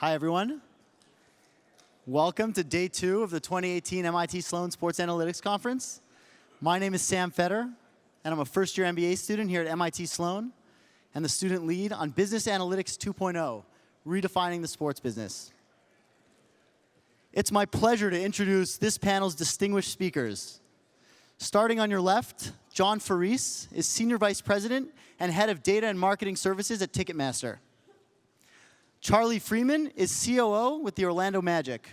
Hi, everyone. Welcome to day 2 of the 2018 MIT Sloan Sports Analytics Conference. My name is Sam Fetter, and I'm a first-year MBA student here at MIT Sloan and the student lead on Business Analytics 2.0, Redefining the Sports Business. It's my pleasure to introduce this panel's distinguished speakers. Starting on your left, John Faris is Senior Vice President and Head of Data and Marketing Services at Ticketmaster. Charlie Freeman is COO with the Orlando Magic.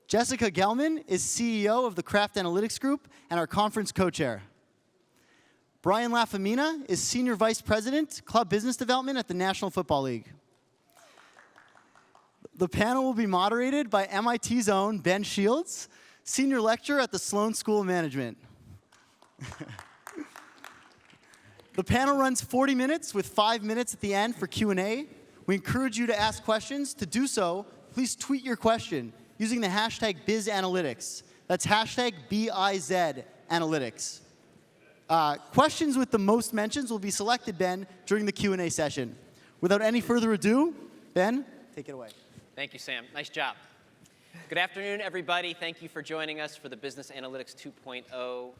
Jessica Gelman is CEO of the Kraft Analytics Group and our conference co-chair. Brian Lafemina is Senior Vice President, Club Business Development at the National Football League. The panel will be moderated by MIT's own Ben Shields, Senior Lecturer at the Sloan School of Management. The panel runs 40 minutes with 5 minutes at the end for Q&A. We encourage you to ask questions. To do so, please tweet your question using the hashtag BizAnalytics. That's hashtag BIZAnalytics. Questions with the most mentions will be selected, Ben, during the Q&A session. Without any further ado, Ben, take it away. Thank you, Sam. Nice job. Good afternoon, everybody. Thank you for joining us for the Business Analytics 2.0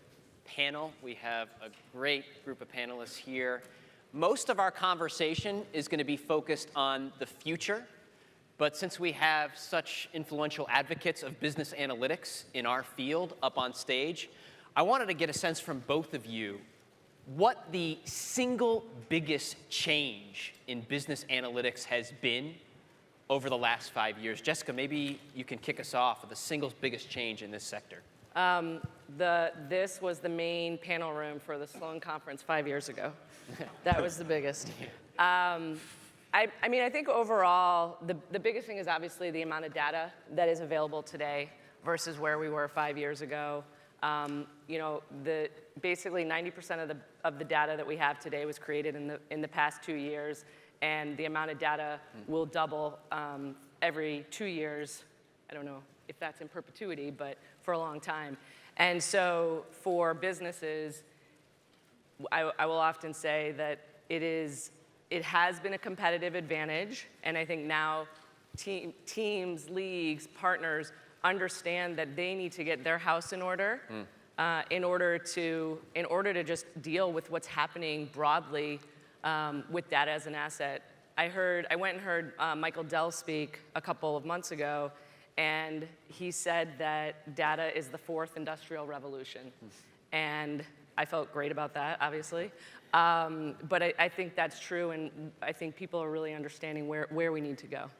panel. We have a great group of panelists here. Most of our conversation is going to be focused on the future, but since we have such influential advocates of business analytics in our field up on stage, I wanted to get a sense from both of you what the single biggest change in business analytics has been over the last 5 years. Jessica, maybe you can kick us off with the single biggest change in this sector. This was the main panel room for the Sloan conference 5 years ago. That was the biggest. I mean, I think overall, the biggest thing is obviously the amount of data that is available today versus where we were 5 years ago. Basically 90% of the data that we have today was created in the past 2 years, and the amount of data will double every 2 years. I don't know if that's in perpetuity, but for a long time. And so for businesses, I will often say that it has been a competitive advantage, and I think now teams, leagues, partners understand that they need to get their house in order in order to just deal with what's happening broadly with data as an asset. I went and heard Michael Dell speak a couple of months ago, and he said that data is the 4th industrial revolution. And I felt great about that, obviously. But I think that's true, and I think people are really understanding where we need to go.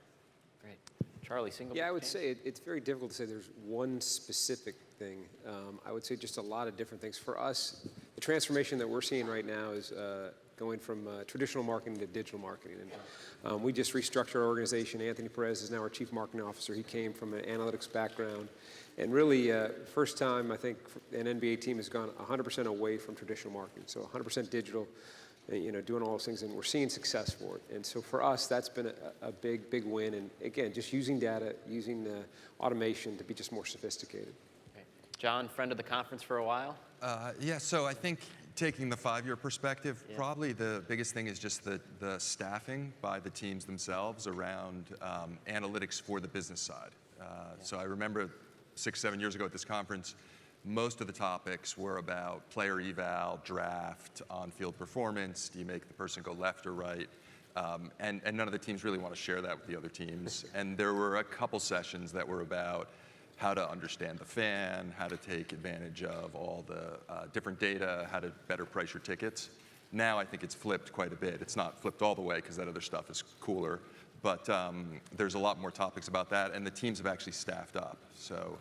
Great. Charlie, single. Yeah, I would say it's very difficult to say there's one specific thing. I would say just a lot of different things. For us, the transformation that we're seeing right now is going from traditional marketing to digital marketing. And we just restructured our organization. Anthony Perez is now our Chief Marketing Officer. He came from an analytics background. And really, first time, I think, an NBA team has gone 100% away from traditional marketing. So 100% digital, doing all those things. And we're seeing success for it. And so for us, that's been a big, big win. And again, just using data, using the automation to be just more sophisticated. Okay. John, friend of the conference for a while? Yeah, so I think taking the 5-year perspective, probably the biggest thing is just the staffing by the teams themselves around analytics for the business side. So I remember 6-7 years ago at this conference, most of the topics were about player eval, draft, on-field performance. Do you make the person go left or right? And none of the teams really want to share that with the other teams. And there were a couple sessions that were about how to understand the fan, how to take advantage of all the different data, how to better price your tickets. Now I think it's flipped quite a bit. It's not flipped all the way because that other stuff is cooler, but there's a lot more topics about that, and the teams have actually staffed up. So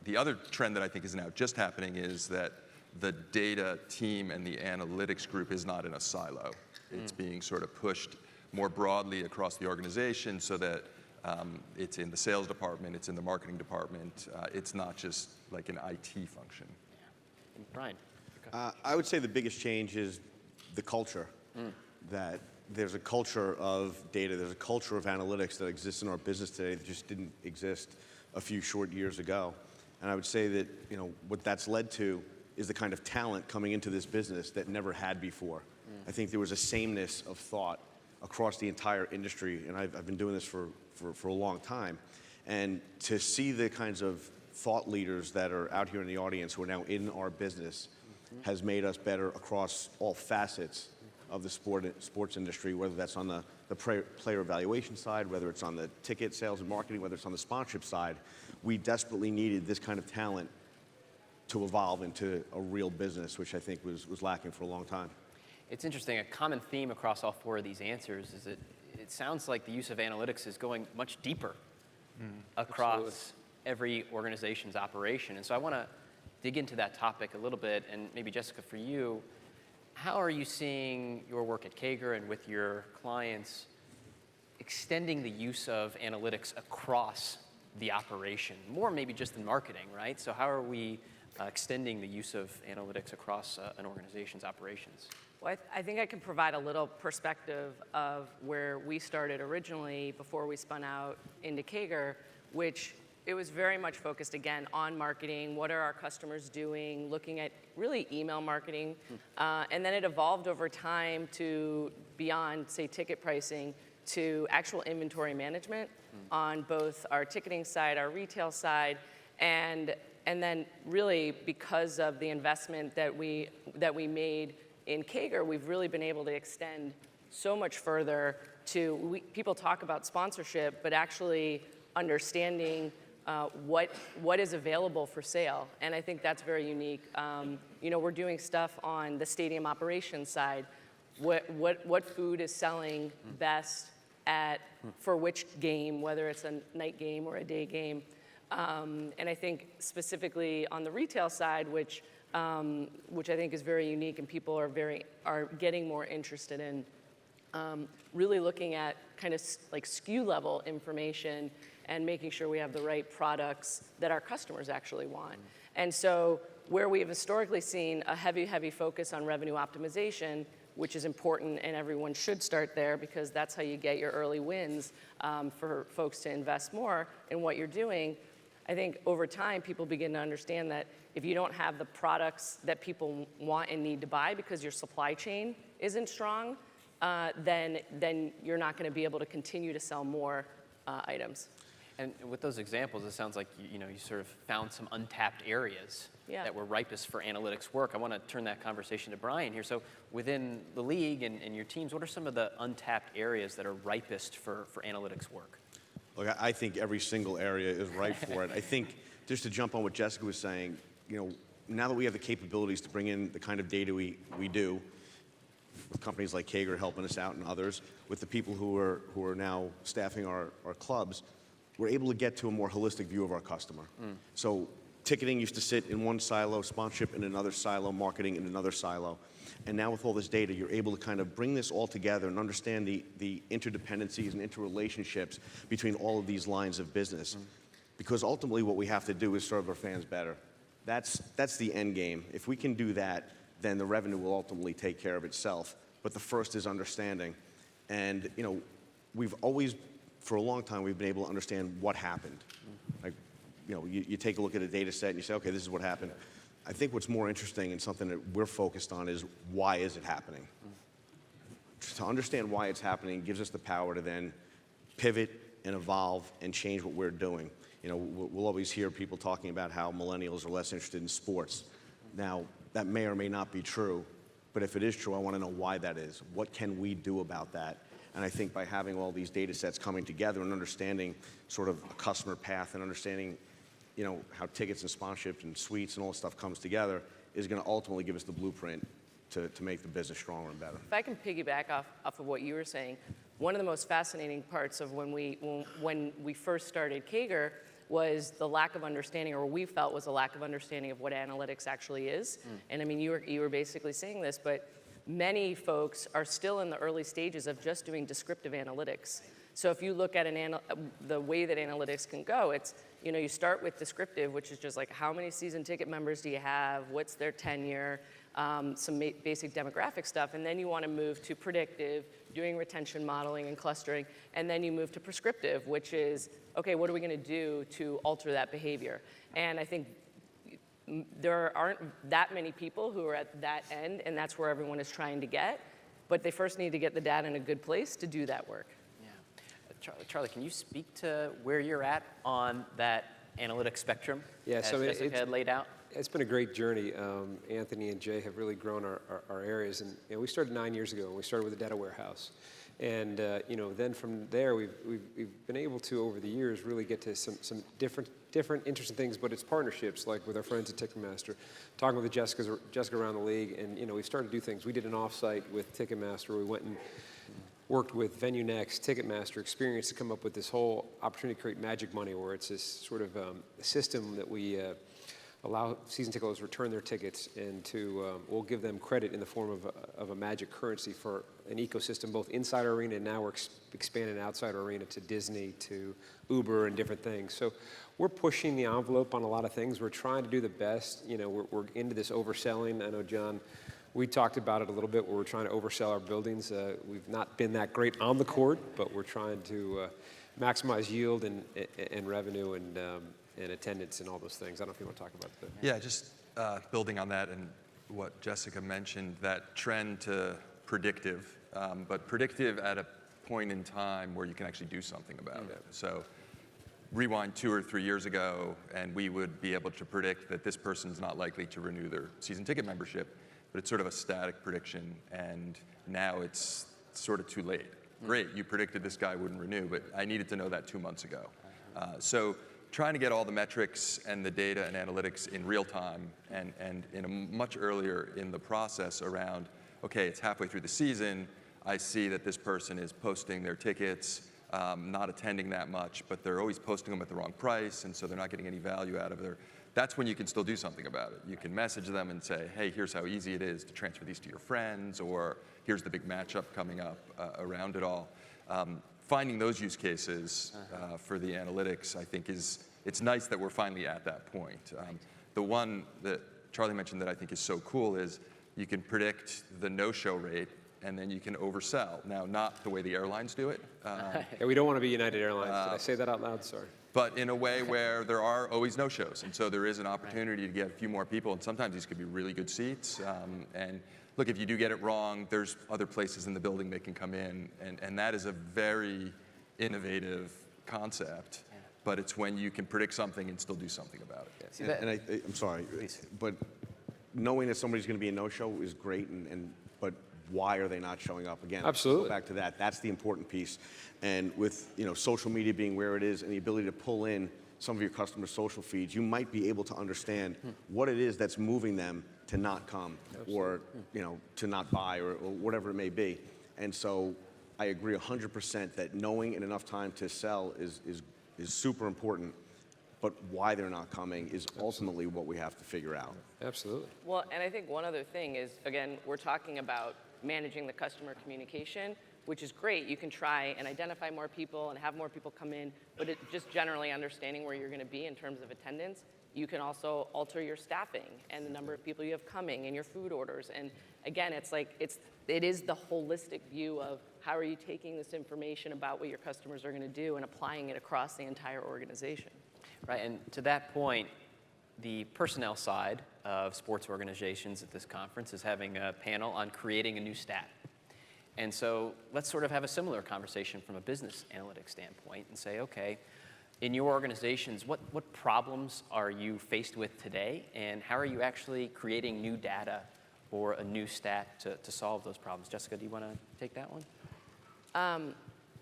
the other trend that I think is now just happening is that the data team and the analytics group is not in a silo. It's being sort of pushed more broadly across the organization so that it's in the sales department, it's in the marketing department. It's not just like an IT function. Yeah. And Brian? I would say the biggest change is the culture. That there's a culture of data, there's a culture of analytics that exists in our business today that just didn't exist a few short years ago. And I would say that what that's led to is the kind of talent coming into this business that never had before. I think there was a sameness of thought across the entire industry, and I've been doing this for a long time. And to see the kinds of thought leaders that are out here in the audience who are now in our business has made us better across all facets of the sports industry, whether that's on the player evaluation side, whether it's on the ticket sales and marketing, whether it's on the sponsorship side. We desperately needed this kind of talent to evolve into a real business, which I think was lacking for a long time. It's interesting, a common theme across all four of these answers is that it sounds like the use of analytics is going much deeper across Absolutely. every organization's operation. And so I want to dig into that topic a little bit, and maybe Jessica, for you, how are you seeing your work at Kager and with your clients extending the use of analytics across the operation? More maybe just in marketing, right? So how are we extending the use of analytics across an organization's operations? Well, I think I can provide a little perspective of where we started originally before we spun out into Kager, which it was very much focused, again, on marketing. What are our customers doing? Looking at really email marketing. And then it evolved over time to beyond, say, ticket pricing to actual inventory management on both our ticketing side, our retail side, and then really because of the investment that we made in Kager, we've really been able to extend so much further to, people talk about sponsorship, but actually understanding what is available for sale. And I think that's very unique. We're doing stuff on the stadium operations side. What food is selling best for which game, whether it's a night game or a day game. And I think specifically on the retail side, which I think is very unique and people are getting more interested in, really looking at kind of like SKU level information and making sure we have the right products that our customers actually want. And so where we have historically seen a heavy focus on revenue optimization, which is important and everyone should start there because that's how you get your early wins for folks to invest more in what you're doing. I think over time, people begin to understand that if you don't have the products that people want and need to buy because your supply chain isn't strong, then you're not going to be able to continue to sell more items. And with those examples, it sounds like you sort of found some untapped areas that were ripest for analytics work. I want to turn that conversation to Brian here. So within the league and your teams, what are some of the untapped areas that are ripest for analytics work? Look, I think every single area is ripe for it. I think, just to jump on what Jessica was saying, now that we have the capabilities to bring in the kind of data we do, with companies like Kager helping us out and others, with the people who are now staffing our clubs, we're able to get to a more holistic view of our customer. So ticketing used to sit in one silo, sponsorship in another silo, marketing in another silo. And now with all this data, you're able to kind of bring this all together and understand the interdependencies and interrelationships between all of these lines of business. Because ultimately what we have to do is serve our fans better. That's the end game. If we can do that, then the revenue will ultimately take care of itself. But the first is understanding. And we've always, for a long time, we've been able to understand what happened. Like, you take a look at a data set and you say, okay, this is what happened. I think what's more interesting and something that we're focused on is why is it happening? To understand why it's happening gives us the power to then pivot and evolve and change what we're doing. We'll always hear people talking about how millennials are less interested in sports. Now, that may or may not be true, but if it is true, I want to know why that is. What can we do about that? And I think by having all these data sets coming together and understanding sort of a customer path and understanding how tickets and sponsorships and suites and all this stuff comes together is going to ultimately give us the blueprint to make the business stronger and better. If I can piggyback off of what you were saying, one of the most fascinating parts of when we first started Kager was the lack of understanding, or we felt was a lack of understanding of what analytics actually is. And I mean, you were basically saying this, but many folks are still in the early stages of just doing descriptive analytics. So if you look at the way that analytics can go, it's, you start with descriptive, which is just like how many season ticket members do you have, what's their tenure, some basic demographic stuff, and then you want to move to predictive, doing retention modeling and clustering, and then you move to prescriptive, which is, okay, what are we going to do to alter that behavior? And I think there aren't that many people who are at that end, and that's where everyone is trying to get. but they first need to get the data in a good place to do that work. Yeah. Charlie, can you speak to where you're at on that analytic spectrum Yeah, so as I mean, Jessica had laid out? It's been a great journey. Anthony and Jay have really grown our areas, and we started 9 years ago, and we started with a data warehouse. And then from there, we've been able to, over the years, really get to some different interesting things, but it's partnerships, like with our friends at Ticketmaster, talking with Jessica around the league, and we've started to do things. We did an offsite with Ticketmaster. We went and worked with Venue Next, Ticketmaster, Experience to come up with this whole opportunity to create magic money, where it's this sort of system that we allow season ticket holders to return their tickets, and we'll give them credit in the form of a magic currency for an ecosystem, both inside our arena, and now we're expanding outside our arena to Disney, to Uber, and different things. So we're pushing the envelope on a lot of things. We're trying to do the best. We're into this overselling. I know, John, we talked about it a little bit, where we're trying to oversell our buildings. We've not been that great on the court, but we're trying to maximize yield and revenue and attendance and all those things. I don't know if you want to talk about that. Yeah, just building on that and what Jessica mentioned, that trend to predictive, but predictive at a point in time where you can actually do something about it. So rewind 2 or 3 years ago, and we would be able to predict that this person's not likely to renew their season ticket membership, but it's sort of a static prediction, and now it's sort of too late. Great, you predicted this guy wouldn't renew, but I needed to know that 2 months ago. So trying to get all the metrics and the data and analytics in real time and in a much earlier in the process around, okay, it's halfway through the season, I see that this person is posting their tickets, not attending that much, but they're always posting them at the wrong price, and so they're not getting any value out of their. That's when you can still do something about it. You can message them and say, hey, here's how easy it is to transfer these to your friends, or here's the big matchup coming up around it all. Finding those use cases for the analytics, I think it's nice that we're finally at that point. The one that Charlie mentioned that I think is so cool is you can predict the no-show rate, and then you can oversell. Now, not the way the airlines do it. Yeah, we don't want to be United Airlines. Did I say that out loud? Sorry. But in a way where there are always no-shows. And so there is an opportunity to get a few more people, and sometimes these could be really good seats. And look, if you do get it wrong, there's other places in the building they can come in, and that is a very innovative concept. Yeah. But it's when you can predict something and still do something about it. Yeah. And I'm sorry, but knowing that somebody's going to be a no-show is great, but why are they not showing up again? Absolutely. Go back to that. That's the important piece. And with social media being where it is and the ability to pull in some of your customers' social feeds, you might be able to understand what it is that's moving them to not come. Absolutely. Or to not buy or whatever it may be. And so I agree 100% that knowing in enough time to sell is super important. But why they're not coming is ultimately what we have to figure out. Absolutely. Well, and I think one other thing is, again, we're talking about managing the customer communication, which is great. You can try and identify more people and have more people come in, but just generally understanding where you're going to be in terms of attendance. You can also alter your staffing and the number of people you have coming and your food orders. And again, it is the holistic view of how are you taking this information about what your customers are going to do and applying it across the entire organization. Right, and to that point, the personnel side of sports organizations at this conference is having a panel on creating a new stat. And so let's sort of have a similar conversation from a business analytics standpoint and say, okay, in your organizations, what problems are you faced with today, and how are you actually creating new data or a new stat to solve those problems? Jessica, do you want to take that one?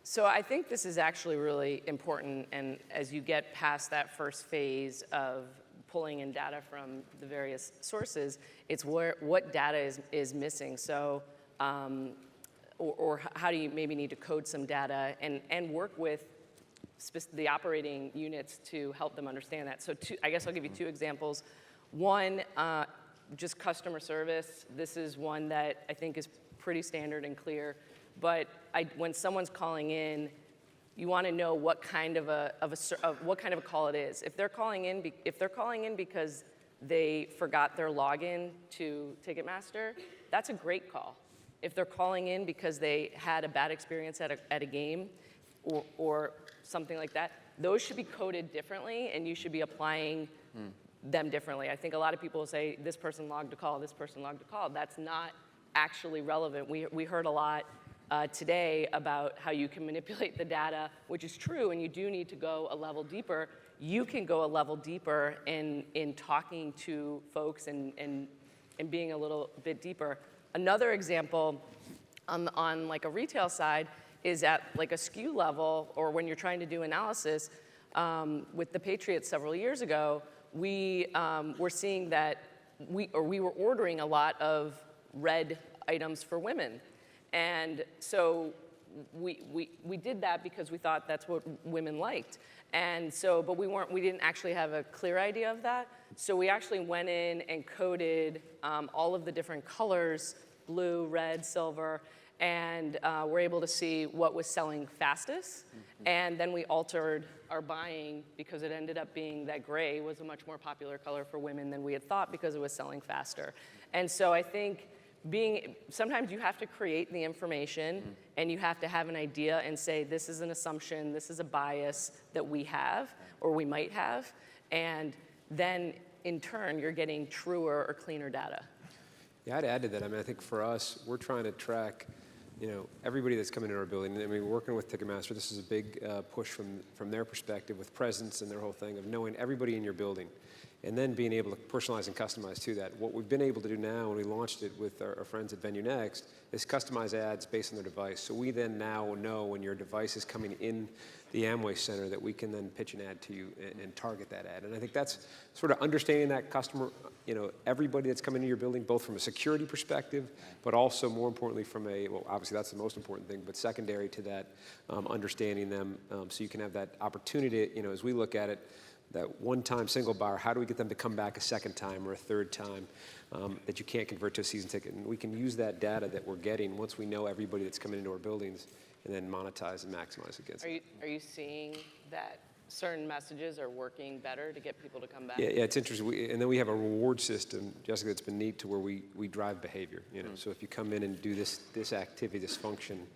So I think this is actually really important, and as you get past that first phase of pulling in data from the various sources, it's what data is missing. So, or how do you maybe need to code some data and work with the operating units to help them understand that. So I guess I'll give you 2 examples. One, just customer service. This is one that I think is pretty standard and clear. But when someone's calling in, you want to know what kind of a call it is. If they're calling in because they forgot their login to Ticketmaster, that's a great call. If they're calling in because they had a bad experience at a game or something like that, those should be coded differently, and you should be applying them differently. I think a lot of people say this person logged a call, this person logged a call. That's not actually relevant. We heard a lot today about how you can manipulate the data, which is true, and you do need to go a level deeper. You can go a level deeper in talking to folks and being a little bit deeper. Another example on like a retail side is at like a SKU level, or when you're trying to do analysis. With the Patriots several years ago, we were seeing that we were ordering a lot of red items for women. And so we did that because we thought that's what women liked. And so, but we didn't actually have a clear idea of that. So we actually went in and coded all of the different colors, blue, red, silver, and we're able to see what was selling fastest. And then we altered our buying because it ended up being that gray was a much more popular color for women than we had thought because it was selling faster. And so I think sometimes you have to create the information and you have to have an idea and say, this is an assumption, this is a bias that we have or we might have. And then in turn, you're getting truer or cleaner data. Yeah, I'd add to that. I mean, I think for us, we're trying to track, everybody that's coming into our building. I mean, working with Ticketmaster, this is a big push from their perspective with presence and their whole thing of knowing everybody in your building and then being able to personalize and customize to that. What we've been able to do now, when we launched it with our friends at Venue Next, is customize ads based on their device. So we then now know when your device is coming in the Amway Center that we can then pitch an ad to you and target that ad. And I think that's sort of understanding that customer, everybody that's coming into your building, both from a security perspective, but also more importantly from well, obviously that's the most important thing, but secondary to that, understanding them so you can have that opportunity, as we look at it, that one-time single buyer, how do we get them to come back a second time or a third time that you can't convert to a season ticket? And we can use that data that we're getting once we know everybody that's coming into our buildings and then monetize and maximize against it. Are you seeing that certain messages are working better to get people to come back? Yeah, it's interesting. And then we have a reward system, Jessica, that's been neat to where we drive behavior. So if you come in and do this activity, this function,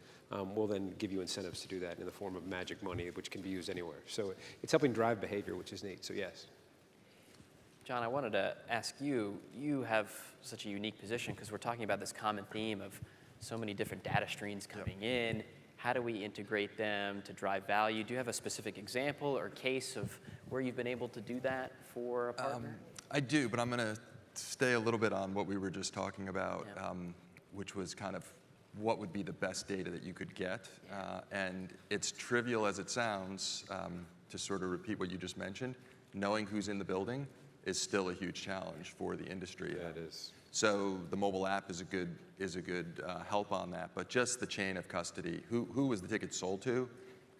we'll then give you incentives to do that in the form of magic money, which can be used anywhere. So it's helping drive behavior, which is neat. So yes. John, I wanted to ask you, you have such a unique position because we're talking about this common theme of so many different data streams coming in. How do we integrate them to drive value? Do you have a specific example or case of where you've been able to do that for a partner? I do, but I'm going to stay a little bit on what we were just talking about, which was kind of what would be the best data that you could get. And it's trivial as it sounds, to sort of repeat what you just mentioned, knowing who's in the building is still a huge challenge for the industry. Yeah, it is. So the mobile app is a good help on that, but just the chain of custody. Who was the ticket sold to,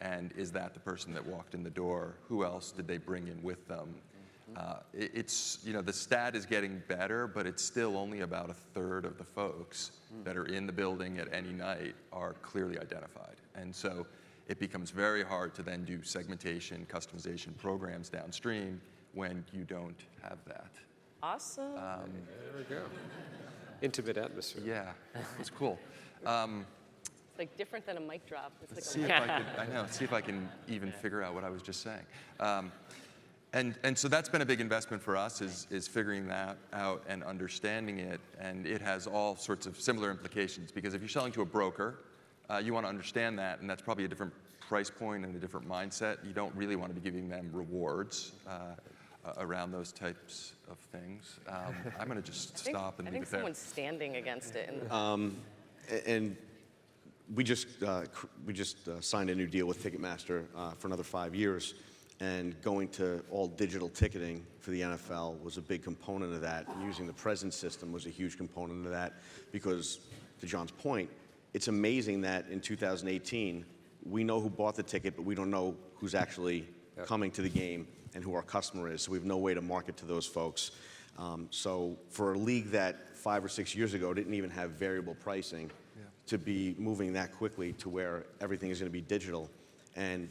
and is that the person that walked in the door? Who else did they bring in with them? It's the stat is getting better, but it's still only about a third of the folks that are in the building at any night are clearly identified, and so it becomes very hard to then do segmentation, customization programs downstream when you don't have that. Awesome. There we go. Intimate atmosphere. Yeah, it's cool. It's like different than a mic drop. It's like See if I can even figure out what I was just saying. And so that's been a big investment for us is figuring that out and understanding it, and it has all sorts of similar implications because if you're selling to a broker, you want to understand that, and that's probably a different price point and a different mindset. You don't really want to be giving them rewards around those types of things. I'm going to just stop and leave it there. I think someone's standing against it. And we just signed a new deal with Ticketmaster for another 5 years. And going to all digital ticketing for the NFL was a big component of that. And using the presence system was a huge component of that because, to John's point, it's amazing that in 2018, we know who bought the ticket, but we don't know who's actually coming to the game and who our customer is. So we have no way to market to those folks. So for a league that 5 or 6 years ago didn't even have variable pricing, to be moving that quickly to where everything is going to be digital, and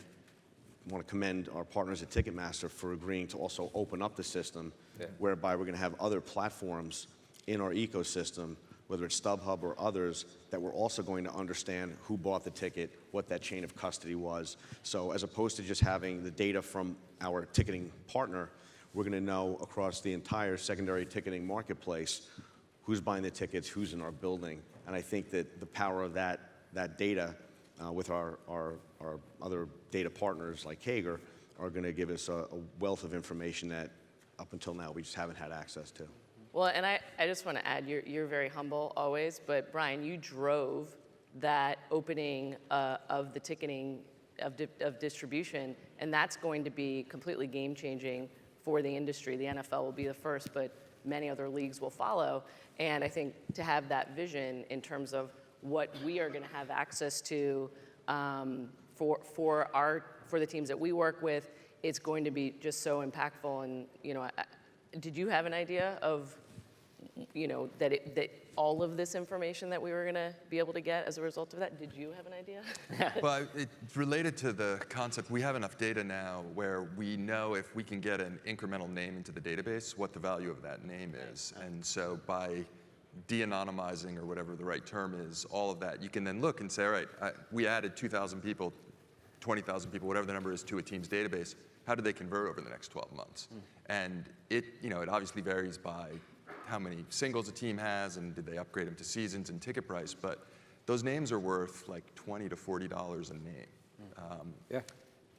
I want to commend our partners at Ticketmaster for agreeing to also open up the system, whereby we're going to have other platforms in our ecosystem, whether it's StubHub or others, that we're also going to understand who bought the ticket, what that chain of custody was. So as opposed to just having the data from our ticketing partner, we're going to know across the entire secondary ticketing marketplace who's buying the tickets, who's in our building, And I think that the power of that data with our other data partners like Kager are going to give us a wealth of information that up until now we just haven't had access to. Well, and I just want to add, you're very humble always, but Brian, you drove that opening of the ticketing of distribution, and that's going to be completely game-changing for the industry. The NFL will be the first, but many other leagues will follow. And I think to have that vision in terms of what we are going to have access to for the teams that we work with, it's going to be just so impactful. And did you have an idea of that all of this information that we were going to be able to get as a result of that? Did you have an idea? Well, it's related to the concept. We have enough data now where we know if we can get an incremental name into the database, what the value of that name is. And so by de-anonymizing, or whatever the right term is, all of that, you can then look and say, all right, we added 2,000 people, 20,000 people, whatever the number is, to a team's database. How do they convert over the next 12 months? And it obviously varies by how many singles a team has, and did they upgrade them to seasons and ticket price, but those names are worth like $20 to $40 a name. Yeah.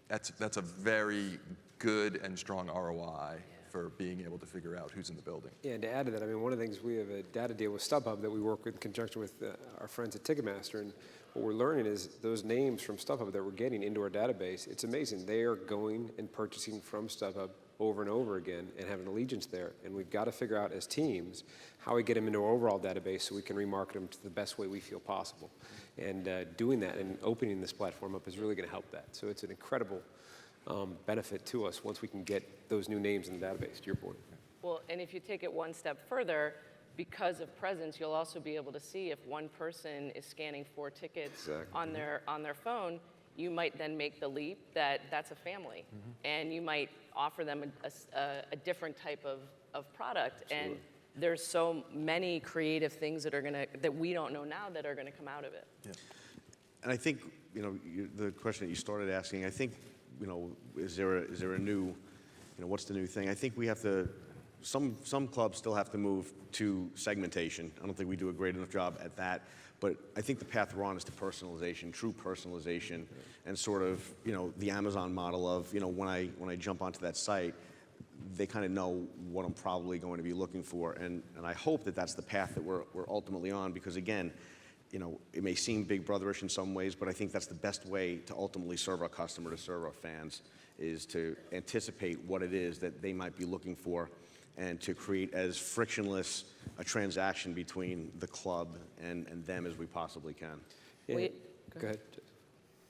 That's a very good and strong ROI for being able to figure out who's in the building. Yeah, and to add to that, I mean, one of the things, we have a data deal with StubHub that we work with in conjunction with our friends at Ticketmaster, and what we're learning is those names from StubHub that we're getting into our database, it's amazing. They are going and purchasing from StubHub over and over again and have an allegiance there. And we've got to figure out as teams how we get them into our overall database so we can remarket them to the best way we feel possible. And doing that and opening this platform up is really going to help that. So it's an incredible benefit to us once we can get those new names in the database, to your point. Well, and if you take it one step further, because of presence, you'll also be able to see if one person is scanning 4 tickets on their phone. You might then make the leap that that's a family, and you might offer them a different type of product. Absolutely. And there's so many creative things that we don't know now that are gonna come out of it. Yeah. And I think, the question that you started asking, I think, is there a new, what's the new thing? I think we have to, some clubs still have to move to segmentation. I don't think we do a great enough job at that. But I think the path we're on is to personalization, true personalization, and sort of, the Amazon model of, when I jump onto that site, they kind of know what I'm probably going to be looking for. And I hope that that's the path that we're ultimately on, because again, it may seem big brotherish in some ways, but I think that's the best way to ultimately serve our customer, to serve our fans, is to anticipate what it is that they might be looking for, and to create as frictionless a transaction between the club and them as we possibly can. Yeah. Go ahead.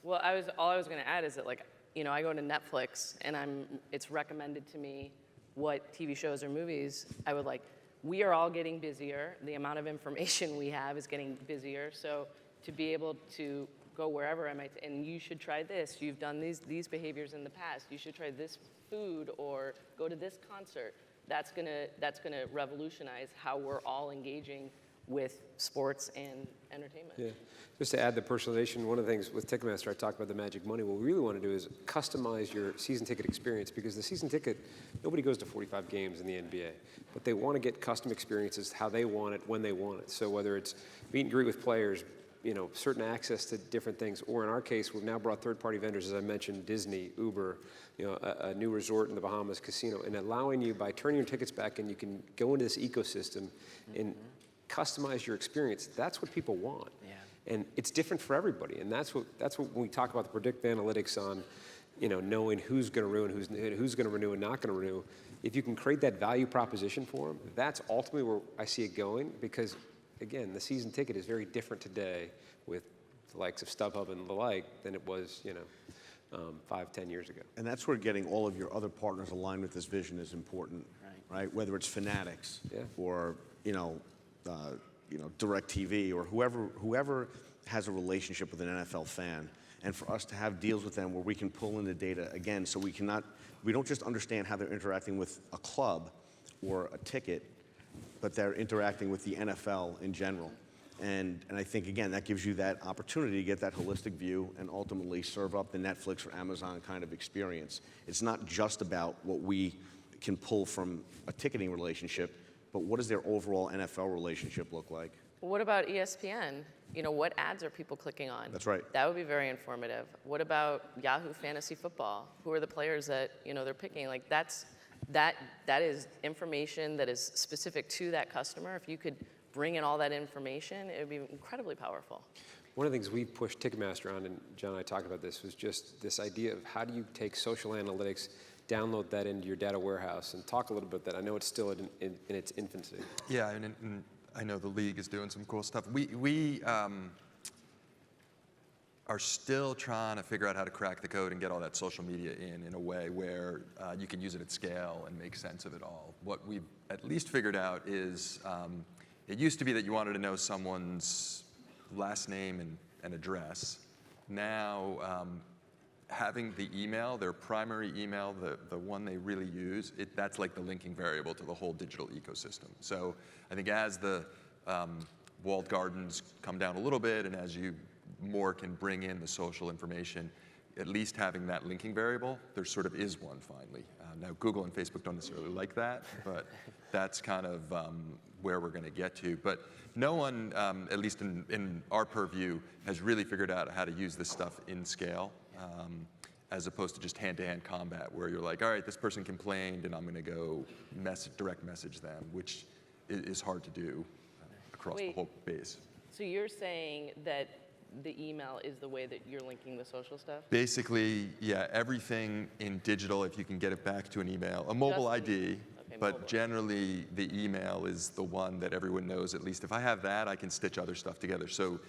Well, all I was going to add is that, I go to Netflix and it's recommended to me what TV shows or movies I would like. We are all getting busier. The amount of information we have is getting busier. So to be able to go wherever I might, and you should try this. You've done these behaviors in the past. You should try this food or go to this concert. That's gonna revolutionize how we're all engaging with sports and entertainment. Yeah. Just to add the personalization, one of the things with Ticketmaster, I talked about the magic money. What we really want to do is customize your season ticket experience, because the season ticket, nobody goes to 45 games in the NBA, but they want to get custom experiences how they want it, when they want it. So whether it's meet and greet with players, certain access to different things, or in our case, we've now brought third-party vendors, as I mentioned, Disney, Uber, a new resort in the Bahamas, casino, and allowing you, by turning your tickets back in, you can go into this ecosystem and customize your experience. That's what people want. Yeah. And it's different for everybody, and that's what when we talk about the predictive analytics on, knowing who's going to ruin, who's going to renew and not going to renew. If you can create that value proposition for them, that's ultimately where I see it going, because again, the season ticket is very different today with the likes of StubHub and the like than it was, 5-10 years ago. And that's where getting all of your other partners aligned with this vision is important, right? Whether it's Fanatics or, DirecTV or whoever has a relationship with an NFL fan, and for us to have deals with them where we can pull in the data again, so we don't just understand how they're interacting with a club or a ticket, but they're interacting with the NFL in general. And I think, again, that gives you that opportunity to get that holistic view and ultimately serve up the Netflix or Amazon kind of experience. It's not just about what we can pull from a ticketing relationship, but what does their overall NFL relationship look like? What about ESPN? What ads are people clicking on? That's right. That would be very informative. What about Yahoo Fantasy Football? Who are the players that they're picking? Like that is information that is specific to that customer. If you could bring in all that information, it would be incredibly powerful. One of the things we pushed Ticketmaster on, and John and I talked about this, was just this idea of how do you take social analytics, download that into your data warehouse, and talk a little bit about that. I know it's still in its infancy. Yeah, and I know the league is doing some cool stuff. We are still trying to figure out how to crack the code and get all that social media in a way where you can use it at scale and make sense of it all. What we've at least figured out is it used to be that you wanted to know someone's last name and address. Now, having the email, their primary email, the one they really use, that's like the linking variable to the whole digital ecosystem. So I think as the walled gardens come down a little bit and as you more can bring in the social information, at least having that linking variable, there sort of is one finally. Now Google and Facebook don't necessarily like that, but that's kind of where we're going to get to. But no one, at least in our purview, has really figured out how to use this stuff in scale, as opposed to just hand-to-hand combat where you're like, all right, this person complained and I'm going to go direct message them, which is hard to do across the whole base. So you're saying that the email is the way that you're linking the social stuff? Basically, yeah, everything in digital, if you can get it back to an email, a mobile ID, but mobile. generally the email is the one that everyone knows. At least if I have that, I can stitch other stuff together. So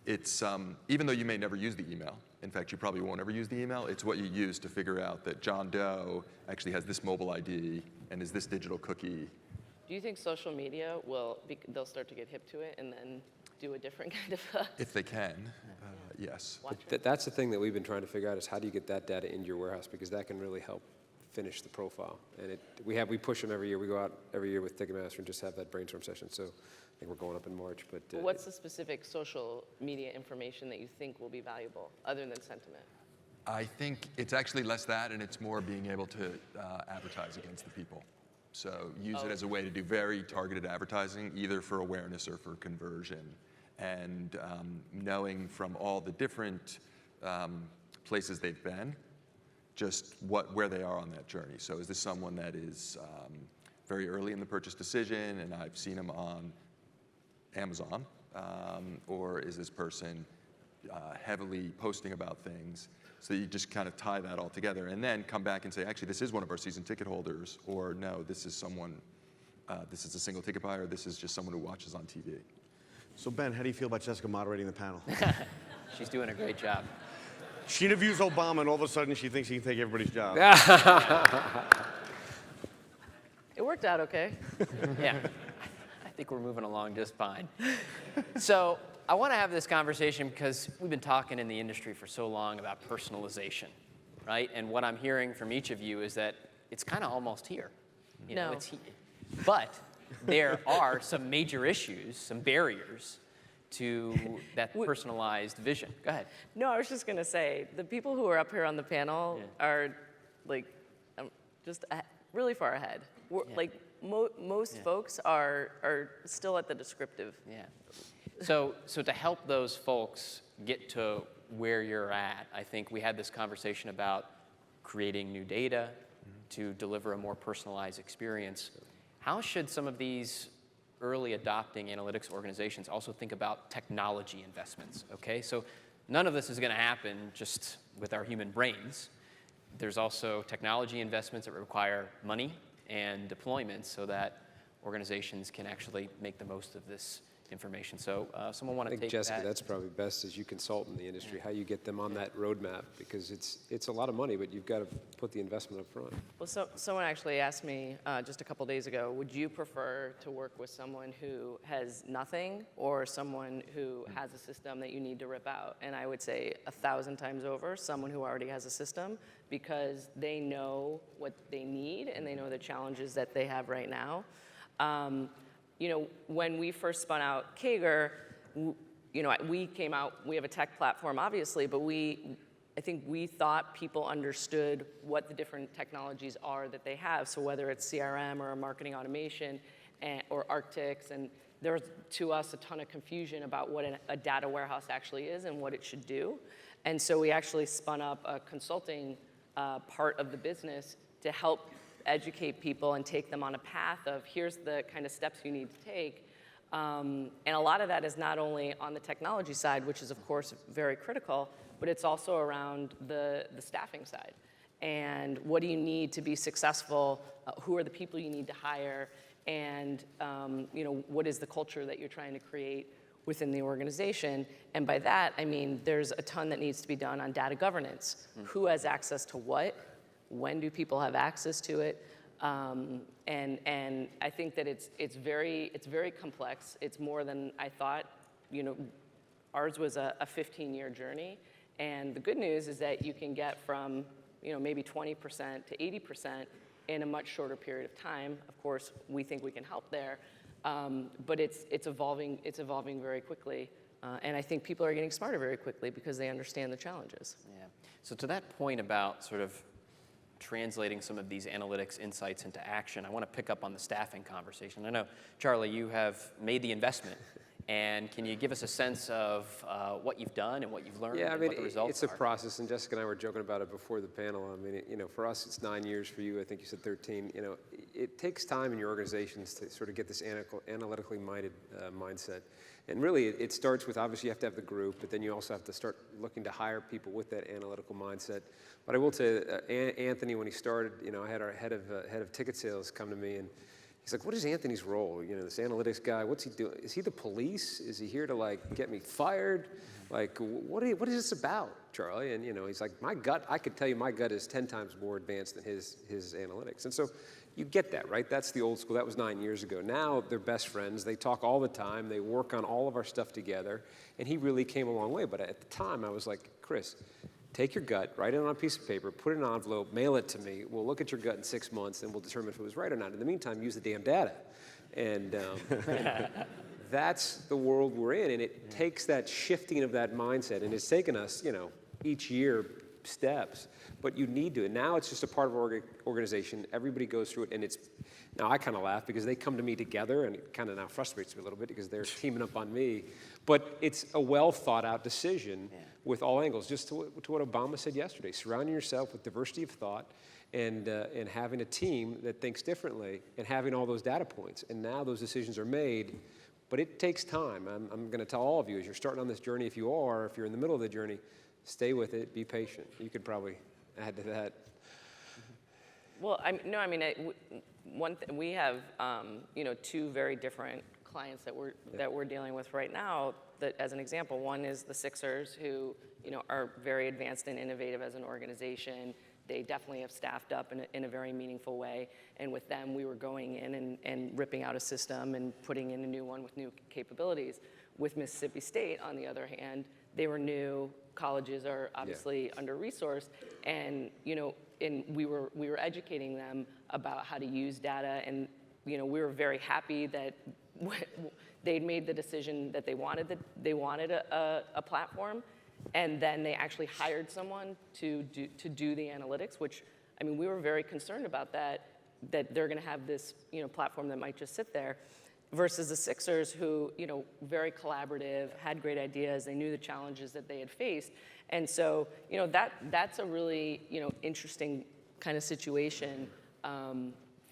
it's, even though you may never use the email, in fact, you probably won't ever use the email, it's what you use to figure out that John Doe actually has this mobile ID and is this digital cookie. Do you think social media they'll start to get hip to it and then do a different kind of If they can, yes. That's the thing that we've been trying to figure out is how do you get that data into your warehouse, because that can really help finish the profile. And we push them every year. We go out every year with Ticketmaster and just have that brainstorm session. So I think we're going up in March. But what's the specific social media information that you think will be valuable other than sentiment? I think it's actually less that, and it's more being able to advertise against the people. So use it as a way to do very targeted advertising, either for awareness or for conversion. And knowing from all the different places they've been, just where they are on that journey. So is this someone that is very early in the purchase decision and I've seen them on Amazon? Or is this person heavily posting about things? So you just kind of tie that all together and then come back and say, actually, this is one of our season ticket holders, or no, this is someone, this is a single ticket buyer, this is just someone who watches on TV. So Ben, how do you feel about Jessica moderating the panel? She's doing a great job. She interviews Obama and all of a sudden she thinks she can take everybody's job. It worked out okay. Yeah, I think we're moving along just fine. So I want to have this conversation because we've been talking in the industry for so long about personalization, right? And what I'm hearing from each of you is that it's kind of almost here. You know, it's here. But there are some major issues, some barriers to that personalized vision. Go ahead. No, I was just going to say, the people who are up here on the panel are like just really far ahead. Like most folks are still at the descriptive. Yeah. So to help those folks get to where you're at, I think we had this conversation about creating new data to deliver a more personalized experience. How should some of these early adopting analytics organizations also think about technology investments? Okay, so none of this is going to happen just with our human brains. There's also technology investments that require money and deployment so that organizations can actually make the most of this information. So someone want to take that? I think, Jessica, that's probably best as you consult in the industry, how you get them on that roadmap, because it's a lot of money, but you've got to put the investment up front. Well, someone actually asked me just a couple days ago, would you prefer to work with someone who has nothing or someone who has a system that you need to rip out? And I would say 1,000 times over, someone who already has a system, because they know what they need and they know the challenges that they have right now. You know, when we first spun out Kager, you know, we came out, we have a tech platform, obviously, but I think we thought people understood what the different technologies are that they have. So whether it's CRM or marketing automation or Arctics, and There's, to us, a ton of confusion about what a data warehouse actually is and what it should do. And so we actually spun up a consulting part of the business to help educate people and take them on a path of here's the kind of steps you need to take. And a lot of that is not only on the technology side, which is of course very critical, but it's also around the staffing side. And what do you need to be successful? Who are the people you need to hire? And what is the culture that you're trying to create within the organization? And by that, I mean there's a ton that needs to be done on data governance. Who has access to what? When do people have access to it? And I think that it's very complex. It's more than I thought. Ours was a 15-year journey, and the good news is that you can get from maybe 20% to 80% in a much shorter period of time. Of course, we think we can help there, but it's evolving very quickly, and I think people are getting smarter very quickly because they understand the challenges. Yeah. So to that point about sort of translating some of these analytics insights into action, I want to pick up on the staffing conversation. I know, Charlie, you have made the investment, and can you give us a sense of what you've done and what you've learned and what the results it's a are? process, and Jessica and I were joking about it before the panel. I mean, for us, it's 9 years. For you, I think you said 13. It takes time in your organizations to sort of get this analytically minded mindset. And really, it starts with, obviously, you have to have the group, but then you also have to start looking to hire people with that analytical mindset. But I will tell you, Anthony, when he started, I had our head of ticket sales come to me, and he's like, what is Anthony's role? This analytics guy, what's he doing? Is he the police? Is he here to, get me fired? What is this about, Charlie? And, he's like, my gut, I could tell you my gut is 10 times more advanced than his analytics. And so you get that, right? That's the old school. That was 9 years ago. Now they're best friends. They talk all the time. They work on all of our stuff together. And he really came a long way. But at the time, I was like, Chris, take your gut, write it on a piece of paper, put it in an envelope, mail it to me. We'll look at your gut in 6 months, and we'll determine if it was right or not. In the meantime, use the damn data. And that's the world we're in. And it takes that shifting of that mindset. And it's taken us, each year, steps. But you need to. And now it's just a part of our organization. Everybody goes through it. And now I kind of laugh because they come to me together, and it kind of now frustrates me a little bit because they're teaming up on me. But it's a well thought out decision with all angles. Just to what Obama said yesterday, surrounding yourself with diversity of thought and having a team that thinks differently and having all those data points. And now those decisions are made, but it takes time. I'm going to tell all of you, as you're starting on this journey, if you're in the middle of the journey, stay with it, be patient. You could probably add to that. Well, we have two very different clients that we're dealing with right now. That, as an example, one is the Sixers, who are very advanced and innovative as an organization. They definitely have staffed up in a very meaningful way. And with them, we were going in and ripping out a system and putting in a new one with new capabilities. With Mississippi State, on the other hand, they were new. Colleges are obviously under-resourced, and we were educating them about how to use data, and we were very happy that they'd made the decision that they wanted a platform, and then they actually hired someone to do the analytics, which, we were very concerned about that they're going to have this platform that might just sit there, versus the Sixers, who very collaborative, had great ideas, they knew the challenges that they had faced, and so that's a really interesting kind of situation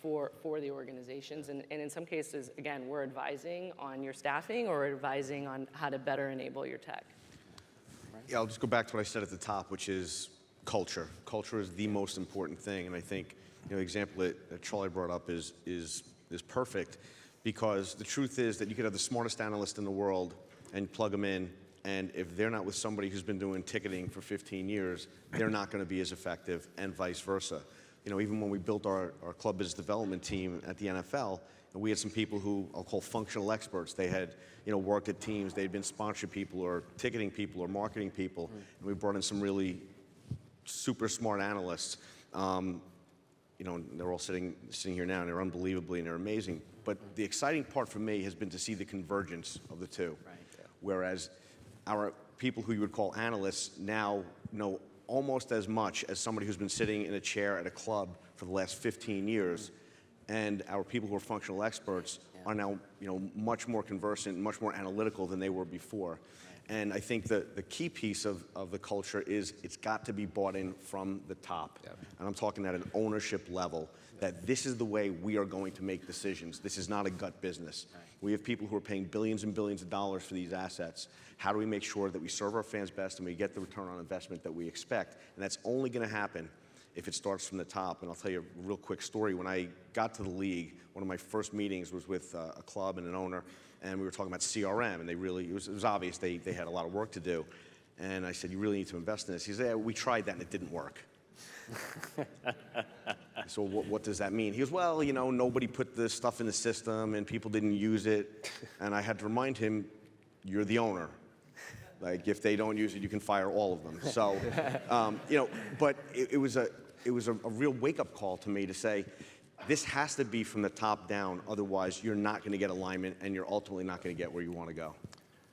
for the organizations, and in some cases, again, we're advising on your staffing or advising on how to better enable your tech. Yeah, I'll just go back to what I said at the top, which is culture. Culture is the most important thing, and I think the example that Charlie brought up is perfect, because the truth is that you could have the smartest analyst in the world and plug them in, and if they're not with somebody who's been doing ticketing for 15 years, they're not going to be as effective, and vice versa. Even when we built our club business development team at the NFL, we had some people who I'll call functional experts. They had worked at teams, they'd been sponsorship people or ticketing people or marketing people, and we brought in some really super smart analysts. They're all sitting here now, and they're unbelievably, and they're amazing. But the exciting part for me has been to see the convergence of the two. Right. Whereas our people who you would call analysts now know almost as much as somebody who's been sitting in a chair at a club for the last 15 years. And our people who are functional experts are now much more conversant, much more analytical than they were before. And I think the key piece of the culture is it's got to be bought in from the top. Yep. And I'm talking at an ownership level, that this is the way we are going to make decisions. This is not a gut business. Right. We have people who are paying billions and billions of dollars for these assets. How do we make sure that we serve our fans best and we get the return on investment that we expect? And that's only going to happen if it starts from the top. And I'll tell you a real quick story. When I got to the league, one of my first meetings was with a club and an owner, and we were talking about CRM, and it was obvious they had a lot of work to do. And I said, you really need to invest in this. He said, yeah, we tried that and it didn't work. So what does that mean? He goes, well, nobody put this stuff in the system and people didn't use it. And I had to remind him, you're the owner. Like, if they don't use it, you can fire all of them. So, but it was a real wake-up call to me to say, this has to be from the top down. Otherwise, you're not going to get alignment, and you're ultimately not going to get where you want to go.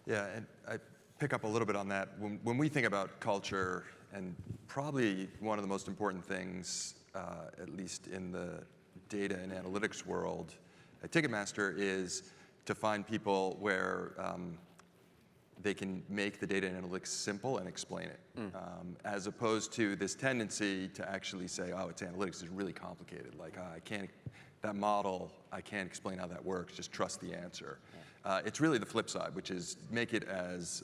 Yeah, and I pick up a little bit on that. When we think about culture, and probably one of the most important things, at least in the data and analytics world at Ticketmaster, is to find people where they can make the data and analytics simple and explain it, as opposed to this tendency to actually say, oh, it's analytics, it's really complicated. Like, that model, I can't explain how that works, just trust the answer. Yeah. It's really the flip side, which is make it as,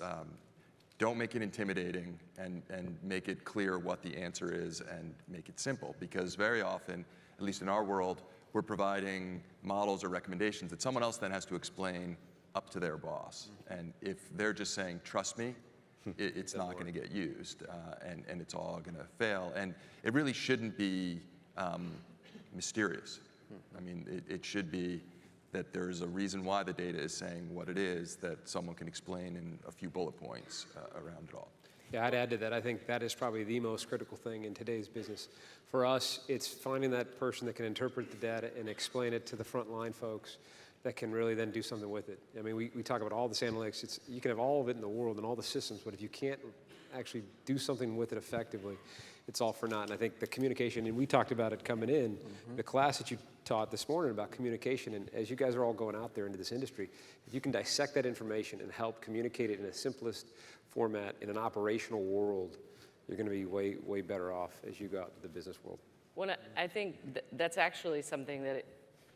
don't make it intimidating, and make it clear what the answer is and make it simple. Because very often, at least in our world, we're providing models or recommendations that someone else then has to explain up to their boss. And if they're just saying, trust me, it's not going to get used, and it's all going to fail. And it really shouldn't be mysterious. I mean, it should be that there's a reason why the data is saying what it is that someone can explain in a few bullet points around it all. Yeah, I'd add to that. I think that is probably the most critical thing in today's business. For us, it's finding that person that can interpret the data and explain it to the frontline folks that can really then do something with it. I mean, we talk about all this analytics. You can have all of it in the world and all the systems, but if you can't actually do something with it effectively, it's all for naught. And I think the communication, and we talked about it coming in, the class that you taught this morning about communication, and as you guys are all going out there into this industry, if you can dissect that information and help communicate it in the simplest format in an operational world, you're going to be way, way better off as you go out to the business world. Well, I think that's actually something that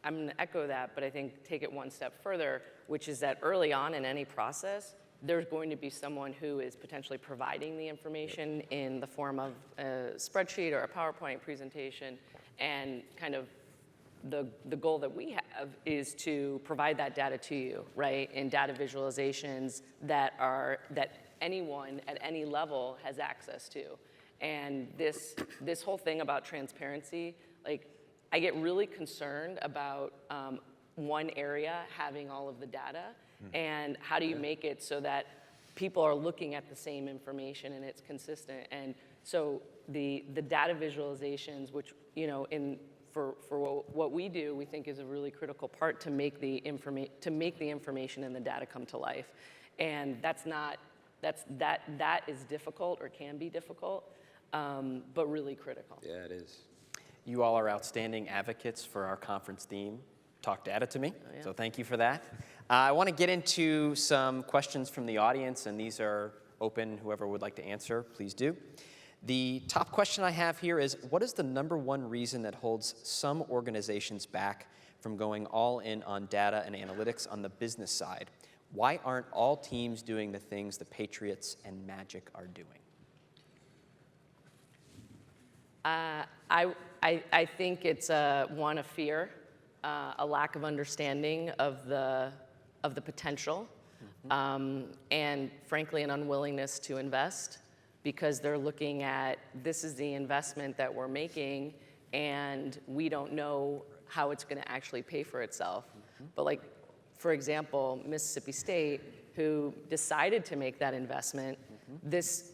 I'm going to echo that, but I think take it one step further, which is that early on in any process, there's going to be someone who is potentially providing the information in the form of a spreadsheet or a PowerPoint presentation, and kind of the goal that we have is to provide that data to you, right, in data visualizations that anyone at any level has access to. And this whole thing about transparency, like, I get really concerned about one area having all of the data, and how do you make it so that people are looking at the same information and it's consistent. And so the data visualizations, which for what we do, we think is a really critical part to make the information and the data come to life. And that is difficult, or can be difficult, but really critical. Yeah, it is. You all are outstanding advocates for our conference theme, Talk Data to Me, so thank you for that. I want to get into some questions from the audience, and these are open. Whoever would like to answer, please do. The top question I have here is, what is the #1 reason that holds some organizations back from going all in on data and analytics on the business side? Why aren't all teams doing the things the Patriots and Magic are doing? I think it's one, a fear, a lack of understanding of the potential, and frankly an unwillingness to invest, because they're looking at, this is the investment that we're making and we don't know how it's going to actually pay for itself. But, like, for example, Mississippi State, who decided to make that investment, this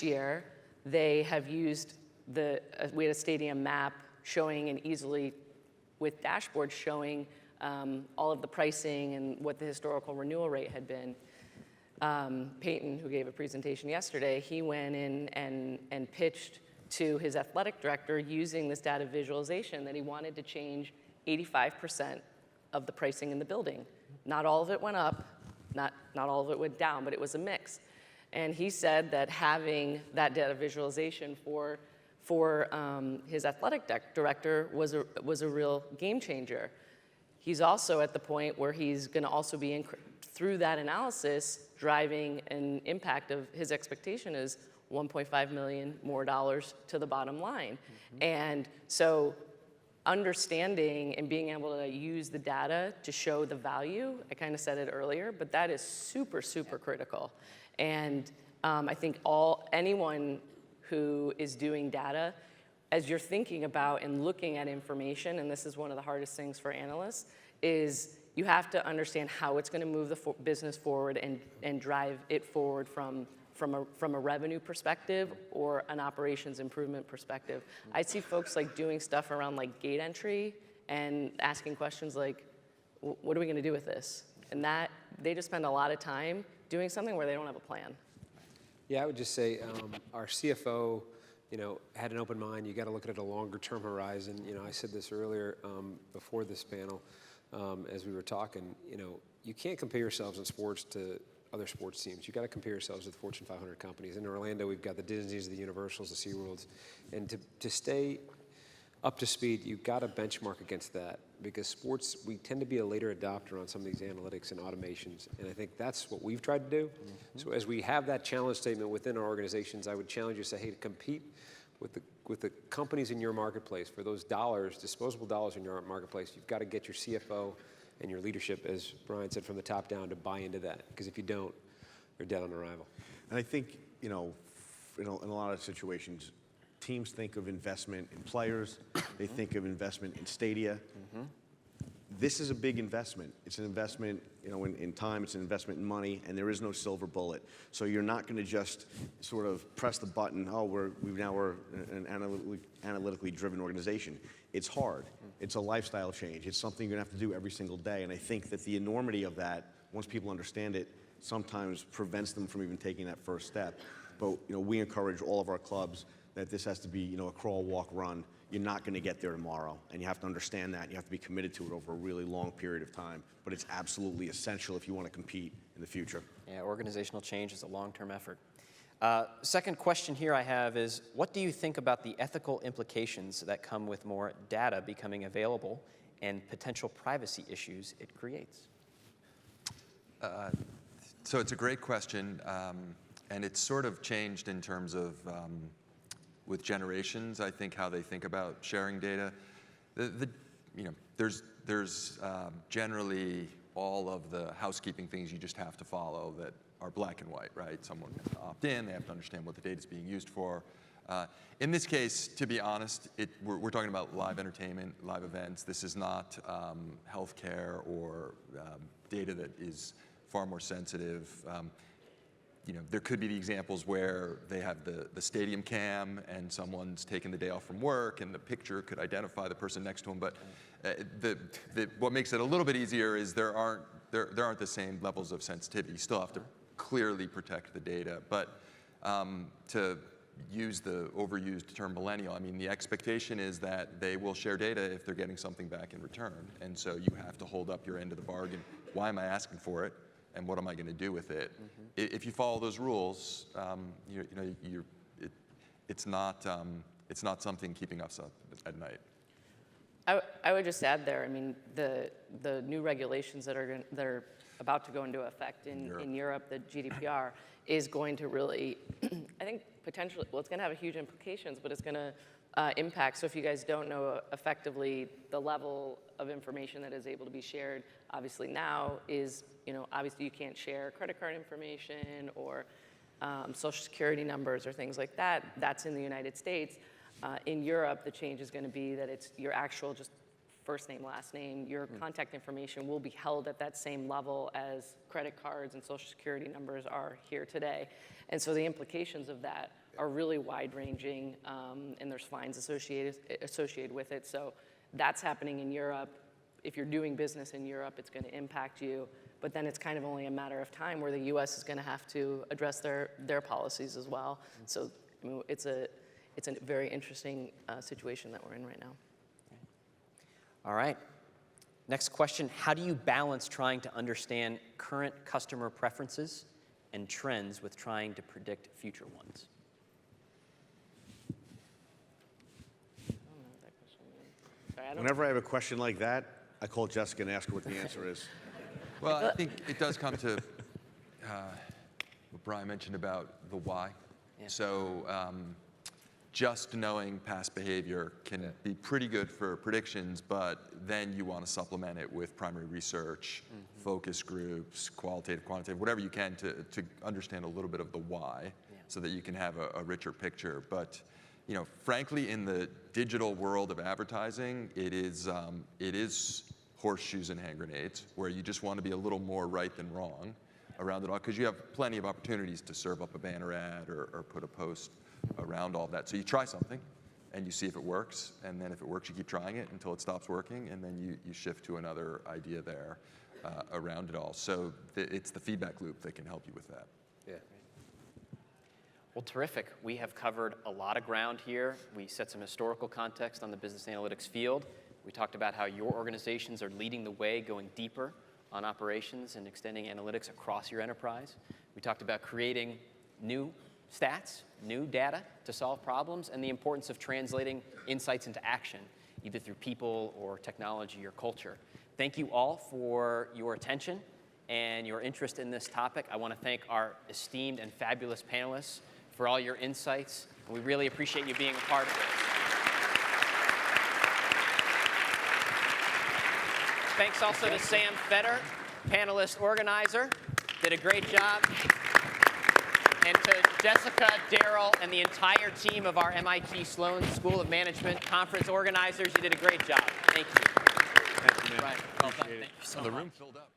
year they have used we had a stadium map showing, and easily with dashboards showing all of the pricing and what the historical renewal rate had been. Peyton, who gave a presentation yesterday, he went in and pitched to his athletic director using this data visualization that he wanted to change 85% of the pricing in the building. Not all of it went up, not all of it went down, but it was a mix. And he said that having that data visualization for his athletic director was a real game changer. He's also at the point where he's going to also be, through that analysis, driving an impact of his expectation is $1.5 million more dollars to the bottom line. And so understanding and being able to use the data to show the value, I kind of said it earlier, but that is super, super critical. And I think anyone who is doing data, as you're thinking about and looking at information, and this is one of the hardest things for analysts, is you have to understand how it's going to move the business forward and drive it forward from a revenue perspective or an operations improvement perspective. I see folks like doing stuff around like gate entry and asking questions like, what are we going to do with this? And that they just spend a lot of time doing something where they don't have a plan. Yeah, I would just say our CFO, had an open mind. You got to look at a longer-term horizon. I said this earlier before this panel, as we were talking. You can't compare yourselves in sports to other sports teams. You got to compare yourselves with Fortune 500 companies. In Orlando, we've got the Disneys, the Universals, the SeaWorlds, and to stay up to speed, you've got to benchmark against that, because sports, we tend to be a later adopter on some of these analytics and automations, and I think that's what we've tried to do. So as we have that challenge statement within our organizations, I would challenge you to say, hey, to compete with the companies in your marketplace for those dollars, disposable dollars in your marketplace, you've got to get your CFO and your leadership, as Brian said, from the top down to buy into that, because if you don't, you're dead on arrival. And I think, in a lot of situations, teams think of investment in players, they think of investment in stadia. This is a big investment. It's an investment, in time, it's an investment in money, and there is no silver bullet. So you're not going to just sort of press the button, we're an analytically driven organization. It's hard. It's a lifestyle change. It's something you're going to have to do every single day. And I think that the enormity of that, once people understand it, sometimes prevents them from even taking that first step. But we encourage all of our clubs that this has to be a crawl, walk, run. You're not going to get there tomorrow, and you have to understand that. And you have to be committed to it over a really long period of time. But it's absolutely essential if you want to compete in the future. Yeah, organizational change is a long-term effort. Second question here I have is, what do you think about the ethical implications that come with more data becoming available and potential privacy issues it creates? So it's a great question, and it's sort of changed in terms of with generations, I think, how they think about sharing data. There's generally all of the housekeeping things you just have to follow that are black and white, right? Someone has to opt in, they have to understand what the data is being used for. In this case, to be honest, we're talking about live entertainment, live events. This is not healthcare or data that is far more sensitive. There could be the examples where they have the stadium cam and someone's taken the day off from work and the picture could identify the person next to them. But what makes it a little bit easier is there aren't the same levels of sensitivity. You still have to clearly protect the data. But to use the overused term millennial, I mean, the expectation is that they will share data if they're getting something back in return. And so you have to hold up your end of the bargain. Why am I asking for it? And what am I going to do with it? If you follow those rules, it's not something keeping us up at night. I would just add there, I mean, the new regulations that are about to go into effect in Europe, the GDPR, is going to really, I think, potentially, well, it's going to have huge implications, but it's going to impact. So if you guys don't know effectively the level of information that is able to be shared, obviously now is, obviously you can't share credit card information or social security numbers or things like that. That's in the United States. In Europe, the change is going to be that it's your actual just first name, last name. Your contact information will be held at that same level as credit cards and social security numbers are here today. And so the implications of that are really wide-ranging, and there's fines associated with it. So that's happening in Europe. If you're doing business in Europe, it's going to impact you. But then it's kind of only a matter of time where the U.S. is going to have to address their policies as well. So I mean, it's a very interesting situation that we're in right now. All right. Next question, how do you balance trying to understand current customer preferences and trends with trying to predict future ones? Whenever I have a question like that, I call Jessica and ask her what the answer is. Well, I think it does come to what Brian mentioned about the why. Yeah. So just knowing past behavior can be pretty good for predictions, but then you want to supplement it with primary research, focus groups, qualitative, quantitative, whatever you can to understand a little bit of the why, so that you can have a richer picture. But frankly, in the digital world of advertising, it is horseshoes and hand grenades, where you just want to be a little more right than wrong around it all, because you have plenty of opportunities to serve up a banner ad or put a post around all that. So you try something, and you see if it works, and then if it works, you keep trying it until it stops working, and then you shift to another idea there around it all. So it's the feedback loop that can help you with that. Yeah. Well, terrific. We have covered a lot of ground here. We set some historical context on the business analytics field. We talked about how your organizations are leading the way, going deeper on operations and extending analytics across your enterprise. We talked about creating new stats, new data to solve problems, and the importance of translating insights into action, either through people or technology or culture. Thank you all for your attention and your interest in this topic. I want to thank our esteemed and fabulous panelists for all your insights, and we really appreciate you being a part of this. Thanks also to Sam Fetter, panelist organizer, did a great job. And to Jessica, Daryl, and the entire team of our MIT Sloan School of Management conference organizers, you did a great job. Thank you. Thank you, man. Right. Well done. Thank you so much. The room filled up.